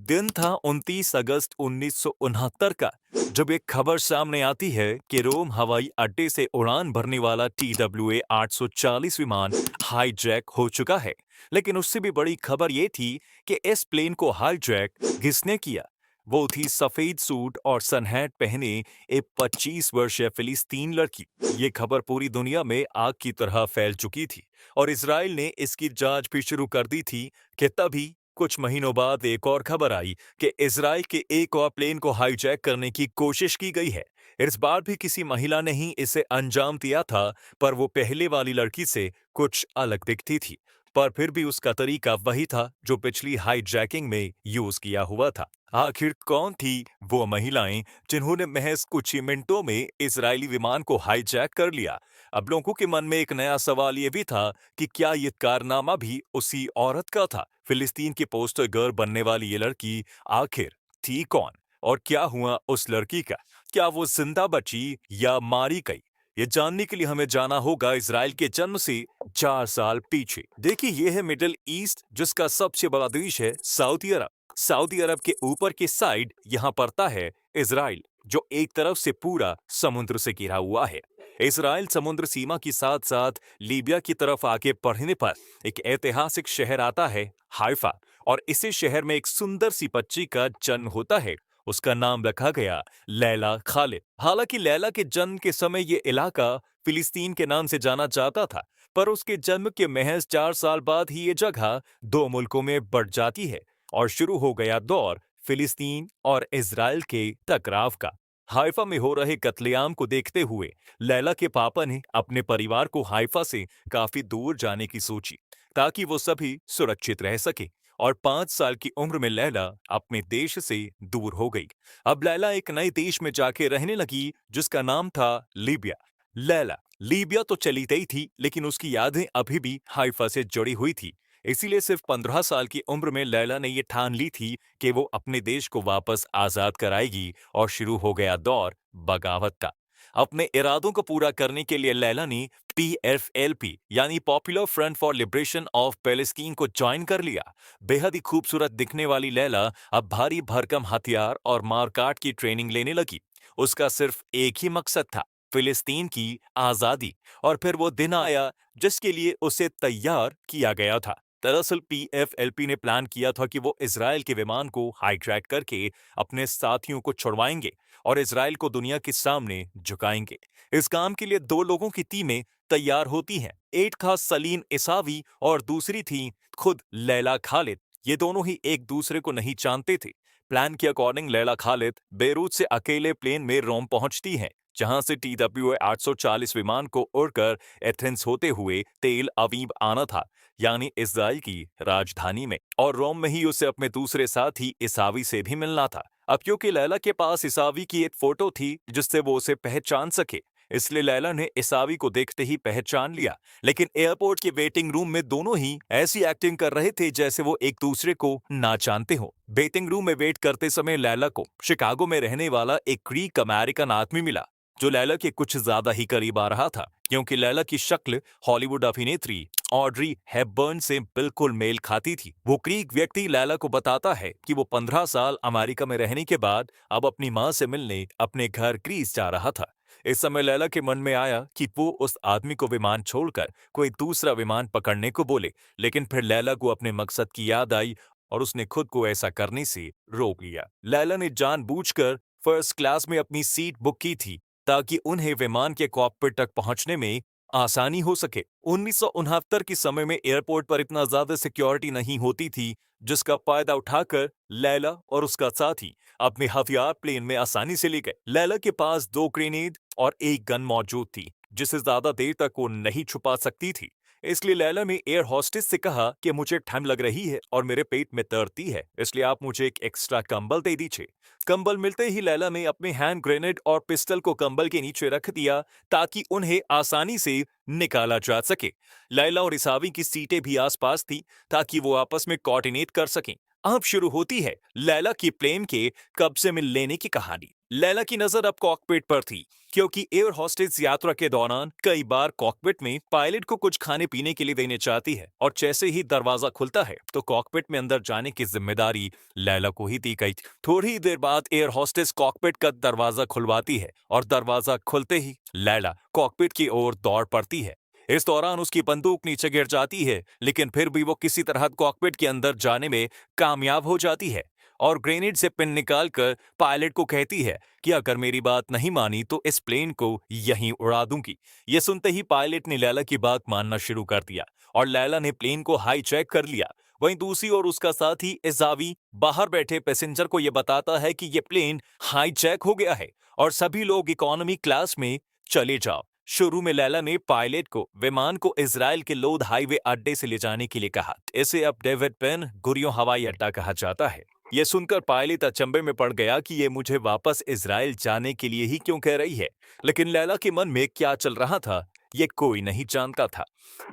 दिन था 29 अगस्त 1969 का, जब एक खबर सामने आती है कि रोम हवाई अड्डे से उड़ान भरने वाला TWA 840 विमान हाईजैक हो चुका है। लेकिन उससे भी बड़ी खबर ये थी कि इस प्लेन को हाईजैक किसने किया। वो थी सफेद सूट और सनहैट पहने एक 25 वर्षीय फिलिस्तीन लड़की। ये खबर पूरी दुनिया में आग की तरह फैल चुकी थी और इसराइल ने इसकी जांच भी शुरू कर दी थी कि तभी कुछ महीनों बाद एक और खबर आई कि इजराइल के एक और प्लेन को हाईजैक करने की कोशिश की गई है। इस बार भी किसी महिला ने ही इसे अंजाम दिया था, पर वो पहले वाली लड़की से कुछ अलग दिखती थी। पर फिर भी उसका तरीका वही था जो पिछली हाईजैकिंग में यूज किया हुआ था। आखिर कौन थी वो महिलाएं जिन्होंने महज कुछ ही मिनटों में इजरायली विमान को हाईजैक कर लिया? अब लोगों के मन में एक नया सवाल ये भी था कि क्या ये कारनामा भी उसी औरत का था? फिलिस्तीन की पोस्टर गर्ल बनने वाली ये लड़की आखिर थी कौन? और क्या हुआ उस लड़की का? क्या वो जिंदा बची या मारी गई? ये जानने के लिए हमें जाना होगा इजराइल के जन्म से 4 साल पीछे। देखिए, ये है मिडिल ईस्ट, जिसका सबसे बड़ा देश है सऊदी अरब। सऊदी अरब के ऊपर के साइड यहाँ पड़ता है इजराइल, जो एक तरफ से पूरा समुद्र से घिरा हुआ है। इजराइल समुद्र सीमा के साथ साथ लीबिया की तरफ आगे बढ़ने पर एक ऐतिहासिक शहर आता है, हाइफा। और इसी शहर में एक सुंदर सी बच्ची का जन्म होता है। उसका नाम रखा गया लैला खालिद। हालांकि लैला के जन्म के समय ये इलाका फिलिस्तीन के नाम से जाना जाता था, पर उसके जन्म के महज 4 साल बाद ही ये जगह दो मुल्कों में बढ़ जाती है और शुरू हो गया दौर फिलिस्तीन और इजराइल के टकराव का। हाइफा में हो रहे कत्लेआम को देखते हुए लैला के पापा ने अपने परिवार को हाइफा से काफी दूर जाने की सोची, ताकि वो सभी सुरक्षित रह सके। और 5 साल की उम्र में लैला अपने देश से दूर हो गई। अब लैला एक नए देश में जाके रहने लगी, जिसका नाम था लीबिया। लैला लीबिया तो चली गई थी, लेकिन उसकी यादें अभी भी हाइफा से जुड़ी हुई थी। इसीलिए सिर्फ 15 साल की उम्र में लैला ने यह ठान ली थी कि वो अपने देश को वापस आजाद कराएगी और शुरू हो गया दौर बगावत का। अपने इरादों को पूरा करने के लिए लैला ने PFLP यानी popular front for liberation of Palestine को ज्वाइन कर लिया। बेहद ही खूबसूरत दिखने वाली लैला अब भारी भरकम हथियार और मारकाट की ट्रेनिंग लेने लगी। उसका सिर्फ एक ही मकसद था, फिलिस्तीन की आजादी। और फिर वो दिन आया जिसके लिए उसे तैयार किया गया था। दरअसल PFLP ने प्लान किया था कि वो इसराइल के विमान को हाईजैक करके अपने साथियों को छुड़वाएंगे और इसराइल को दुनिया के सामने झुकाएंगे। इस काम के लिए दो लोगों की टीमें तैयार होती हैं। एक था सलीम इसावी और दूसरी थी खुद लैला खालिद। ये दोनों ही एक दूसरे को नहीं जानते थे। प्लान के अकॉर्डिंग लैला खालिद बेरूत से अकेले प्लेन में रोम पहुंचती हैं, जहां से TWA 840 विमान को उड़कर एथेंस होते हुए तेल अवीव आना था, यानी इसराइल की राजधानी में। और रोम में ही उसे अपने दूसरे साथी इसावी से भी मिलना था। अब क्योंकि लैला के पास इसावी की एक फोटो थी जिससे वो उसे पहचान सके, इसलिए लैला ने इसावी को देखते ही पहचान लिया। लेकिन एयरपोर्ट के वेटिंग रूम में दोनों ही ऐसी एक्टिंग कर रहे थे जैसे वो एक दूसरे को ना जानते हो। वेटिंग रूम में वेट करते समय लैला को शिकागो में रहने वाला एक ग्रीक अमेरिकन आदमी मिला, जो लैला के कुछ ज्यादा ही करीब आ रहा था, क्योंकि लैला की शक्ल हॉलीवुड अभिनेत्री ऑड्री हेपबर्न से बिल्कुल मेल खाती थी। वो ग्रीक व्यक्ति लैला को बताता है कि वो 15 साल अमेरिका में रहने के बाद अब अपनी माँ से मिलने अपने घर ग्रीस जा रहा था। इस समय लैला के मन में आया कि वो उस आदमी को विमान छोड़कर कोई दूसरा विमान पकड़ने को बोले, लेकिन फिर लैला को अपने मकसद की याद आई और उसने खुद को ऐसा करने से रोक लिया। लैला ने जानबूझकर फर्स्ट क्लास में अपनी सीट बुक की थी, ताकि उन्हें विमान के कॉकपिट तक पहुंचने में आसानी हो सके। 1969 के समय में एयरपोर्ट पर इतना ज्यादा सिक्योरिटी नहीं होती थी, जिसका फायदा उठाकर लैला और उसका साथी अपने हथियार प्लेन में आसानी से ले गए। लैला के पास 2 ग्रेनेड और एक गन मौजूद थी, जिसे ज्यादा देर तक वो नहीं छुपा सकती थी। इसलिए लैला ने एयर होस्टेस से कहा कि मुझे ठंड लग रही है और मेरे पेट में दर्द है, इसलिए आप मुझे एक एक्स्ट्रा कंबल दे दीजिए। कंबल मिलते ही लैला ने अपने हैंड ग्रेनेड और पिस्टल को कंबल के नीचे रख दिया, ताकि उन्हें आसानी से निकाला जा सके। लैला और इसावी की सीटें भी आसपास थी, ताकि वो आपस में कोऑर्डिनेट कर सकें। अब शुरू होती है लैला की प्लेन के कब्जे में लेने की कहानी। लैला की नजर अब कॉकपिट पर थी, क्योंकि एयर होस्टेस यात्रा के दौरान कई बार कॉकपिट में पायलट को कुछ खाने पीने के लिए देने चाहती है और जैसे ही दरवाजा खुलता है तो कॉकपिट में अंदर जाने की जिम्मेदारी लैला को ही दी गई। थोड़ी ही देर बाद एयर होस्टेस कॉकपिट का दरवाजा खुलवाती है और दरवाजा खुलते ही लैला कॉकपिट की ओर दौड़ पड़ती है। इस दौरान उसकी बंदूक नीचे गिर जाती है, लेकिन फिर भी वो किसी तरह कॉकपिट के अंदर जाने में कामयाब हो जाती है और ग्रेनेड से पिन निकालकर पायलट को कहती है कि अगर मेरी बात नहीं मानी तो इस प्लेन को यहीं उड़ा दूंगी। ये सुनते ही पायलट ने लैला की बात मानना शुरू कर दिया और लैला ने प्लेन को हाईजैक कर लिया। वहीं दूसरी ओर उसका साथी इजावी बाहर बैठे पैसेंजर को यह बताता है कि यह प्लेन हाईजैक हो गया है और सभी लोग इकोनॉमी क्लास में चले जाओ। शुरू में लैला ने पायलट को विमान को इजराइल के लोद हाईवे अड्डे से ले जाने के लिए कहा। इसे अब डेविड पेन गुरियों हवाई अड्डा कहा जाता है। यह सुनकर पायलट अचंभे में पड़ गया कि ये मुझे वापस इजराइल जाने के लिए ही क्यों कह रही है, लेकिन लैला के मन में क्या चल रहा था ये कोई नहीं जानता था।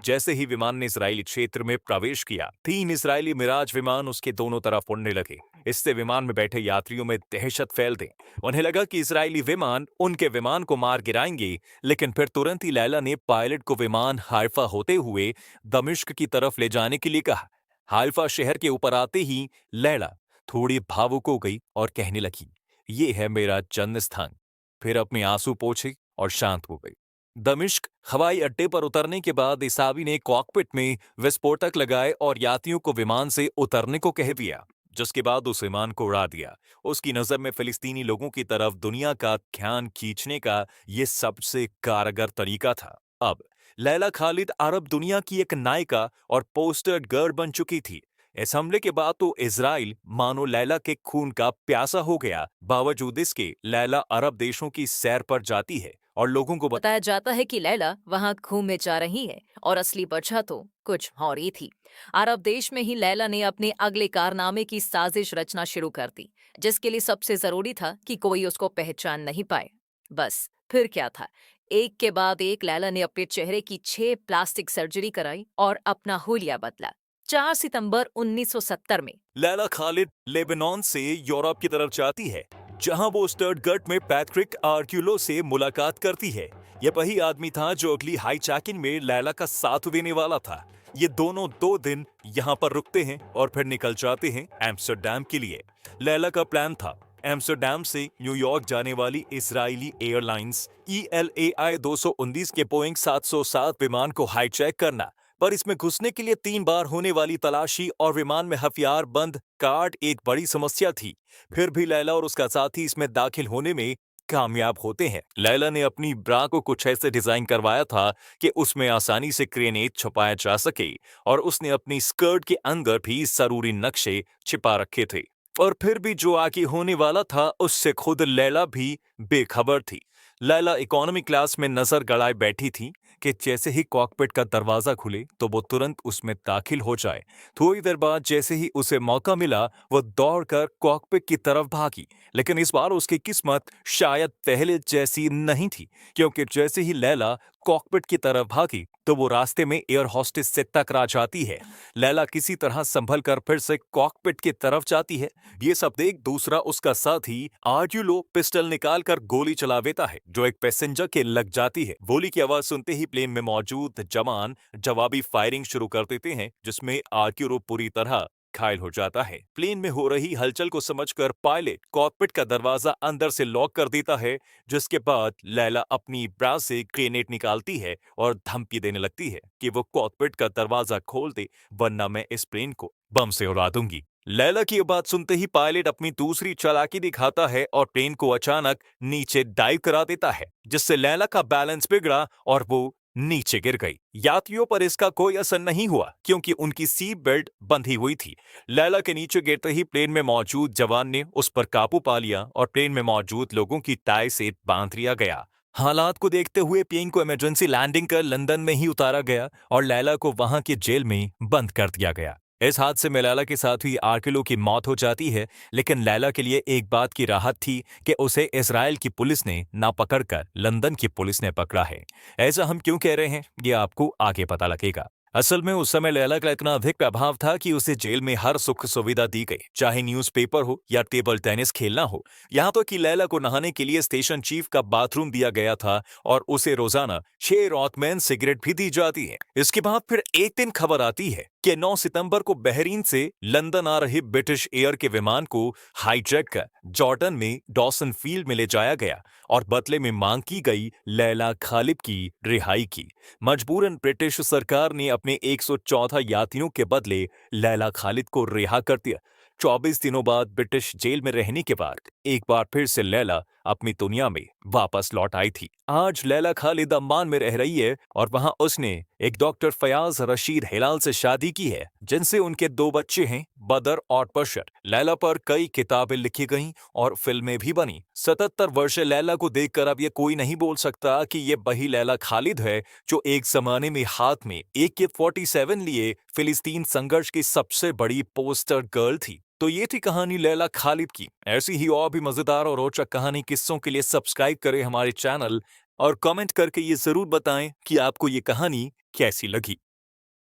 जैसे ही विमान ने इजरायली क्षेत्र में प्रवेश किया, 3 इजरायली मिराज विमान उसके दोनों तरफ उड़ने लगे। इससे विमान में बैठे यात्रियों में दहशत फैल गई। उन्हें लगा कि इजरायली विमान उनके विमान को मार गिराएंगे, लेकिन फिर तुरंत ही लैला ने पायलट को विमान हाइफा होते हुए दमिश्क की तरफ ले जाने के लिए कहा। हाइफा शहर के ऊपर आते ही लैला थोड़ी भावुक हो गई और कहने लगी, ये है मेरा जन्म स्थान। फिर अपने आंसू पोंछे और शांत हो गई। दमिश्क हवाई अड्डे पर उतरने के बाद इसावी ने कॉकपिट में विस्फोटक लगाए और यात्रियों को विमान से उतरने को कह दिया, जिसके बाद उस विमान को उड़ा दिया। उसकी नजर में फिलिस्तीनी लोगों की तरफ दुनिया का ध्यान खींचने का यह सबसे कारगर तरीका था। अब लैला खालिद अरब दुनिया की एक नायिका और पोस्टर गर्ल बन चुकी थी। इस हमले के बाद तो इजराइल मानो लैला के खून का प्यासा हो गया। बावजूद इसके लैला अरब देशों की सैर पर जाती है और लोगों को बताया जाता है कि लैला वहां घूमने जा रही है और असली वजह तो कुछ और ही थी। अरब देश में ही लैला ने अपने अगले कारनामे की साजिश रचना शुरू कर दी, जिसके लिए सबसे जरूरी था कि कोई उसको पहचान नहीं पाए। बस फिर क्या था, एक के बाद एक लैला ने अपने चेहरे की 6 प्लास्टिक सर्जरी कराई और अपना हुलिया बदला। 4 सितंबर 1970 में लैला खालिद लेबनान से यूरोप की तरफ जाती है, जहां वो स्टटगर्ट में पैट्रिक आर्क्यूलो से मुलाकात करती है। यह वही आदमी था जो अगली हाईजैकिंग में लैला का साथ देने वाला था। ये दोनों 2 दिन यहाँ पर रुकते हैं और फिर निकल जाते हैं एम्स्टर्डम के लिए। लैला का प्लान था एम्स्टर्डम से न्यूयॉर्क जाने वाली इजरायली एयरलाइंस ELAI 219 के बोइंग 707 विमान को हाईजैक करना, पर इसमें घुसने के लिए 3 बार होने वाली तलाशी और विमान में हथियार बंद कार्ड एक बड़ी समस्या थी। फिर भी लैला और उसका साथी इसमें दाखिल होने में कामयाब होते हैं। लैला ने अपनी ब्रा को कुछ ऐसे डिजाइन करवाया था कि उसमें आसानी से ग्रेनेड छुपाया जा सके और उसने अपनी स्कर्ट के अंदर भी जरूरी नक्शे छिपा रखे थे। और फिर भी जो आगे होने वाला था उससे खुद लैला भी बेखबर थी। लैला इकोनॉमी क्लास में नजर गड़ाए बैठी थी कि जैसे ही कॉकपिट का दरवाजा खुले तो वो तुरंत उसमें दाखिल हो जाए। थोड़ी देर बाद जैसे ही उसे मौका मिला वो दौड़कर कॉकपिट की तरफ भागी, लेकिन इस बार उसकी किस्मत शायद पहले जैसी नहीं थी, क्योंकि जैसे ही लैला कॉकपिट की तरफ भागी तो वो रास्ते में एयर होस्टेस से टकरा जाती है। लैला किसी तरह संभल कर फिर से कॉकपिट की तरफ जाती है। ये सब देख दूसरा उसका साथी आर्जुलो पिस्टल निकालकर गोली चला देता है, जो एक पैसेंजर के लग जाती है। गोली की आवाज सुनते ही प्लेन में मौजूद जवान जवाबी फायरिंग शुरू कर देते हैं, जिसमें आर्क्यूरो पूरी तरह घायल हो जाता है। प्लेन में हो रही हलचल को समझकर पायलट कॉकपिट का दरवाजा अंदर से लॉक कर देता है, जिसके बाद लैला अपनी ब्रा से ग्रेनेड निकालती है और धमकी देने लगती है कि वो कॉकपिट का दरवाजा खोल दे, वरना मैं इस प्लेन को बम से उड़ा दूंगी। लैला की ये बात सुनते ही पायलट अपनी दूसरी चालाकी दिखाता है और प्लेन को अचानक नीचे डाइव करा देता है, जिससे लैला का बैलेंस बिगड़ा और वो नीचे गिर गई। यात्रियों पर इसका कोई असर नहीं हुआ, क्योंकि उनकी सीट बेल्ट बंधी हुई थी। लैला के नीचे गिरते ही प्लेन में मौजूद जवान ने उस पर काबू पा लिया और प्लेन में मौजूद लोगों की टाई से बांध लिया गया। हालात को देखते हुए प्लेन को इमरजेंसी लैंडिंग कर लंदन में ही उतारा गया और लैला को वहां की जेल में बंद कर दिया गया। इस हादसे में लैला के साथ ही आर्किलो की मौत हो जाती है, लेकिन लैला के लिए एक बात की राहत थी कि उसे इजराइल की पुलिस ने ना पकड़कर लंदन की पुलिस ने पकड़ा है। ऐसा हम क्यों कह रहे हैं, ये आपको आगे पता लगेगा। असल में उस समय लैला का इतना अधिक प्रभाव था कि उसे जेल में हर सुख सुविधा दी गई, चाहे न्यूज़पेपर हो या टेबल टेनिस खेलना हो। यहाँ तो कि लैला को नहाने के लिए स्टेशन चीफ का बाथरूम दिया गया था और उसे रोजाना 6 रॉथमैन सिगरेट भी दी जाती है। इसके बाद फिर एक दिन खबर आती है कि 9 सितंबर को बहरीन से लंदन आ रहे ब्रिटिश एयर के विमान को हाईजैक कर जॉर्डन में डॉसन फील्ड में ले जाया गया और बदले में मांग की गई लैला खालिद की रिहाई की। मजबूरन ब्रिटिश सरकार ने अपने 114 यात्रियों के बदले लैला खालिद को रिहा कर दिया। 24 दिनों बाद ब्रिटिश जेल में रहने के बाद एक बार फिर से लैला अपनी दुनिया में वापस लौट आई थी। आज लैला खालिद अम्मान में रह रही है और वहां उसने एक डॉक्टर फयाज रशीद हिलाल से शादी की है, जिनसे उनके 2 बच्चे हैं, बदर और बशर। लैला पर कई किताबें लिखी गईं और फिल्में भी बनी। 77 वर्षीय लैला को देखकर अब ये कोई नहीं बोल सकता कि ये वही लैला खालिद है जो एक जमाने में हाथ में AK-47 लिए फिलिस्तीन संघर्ष की सबसे बड़ी पोस्टर गर्ल थी। तो ये थी कहानी लैला खालिद की। ऐसी ही और भी मजेदार और रोचक कहानी किस्सों के लिए सब्सक्राइब करें हमारे चैनल और कमेंट करके ये जरूर बताएं कि आपको ये कहानी कैसी लगी।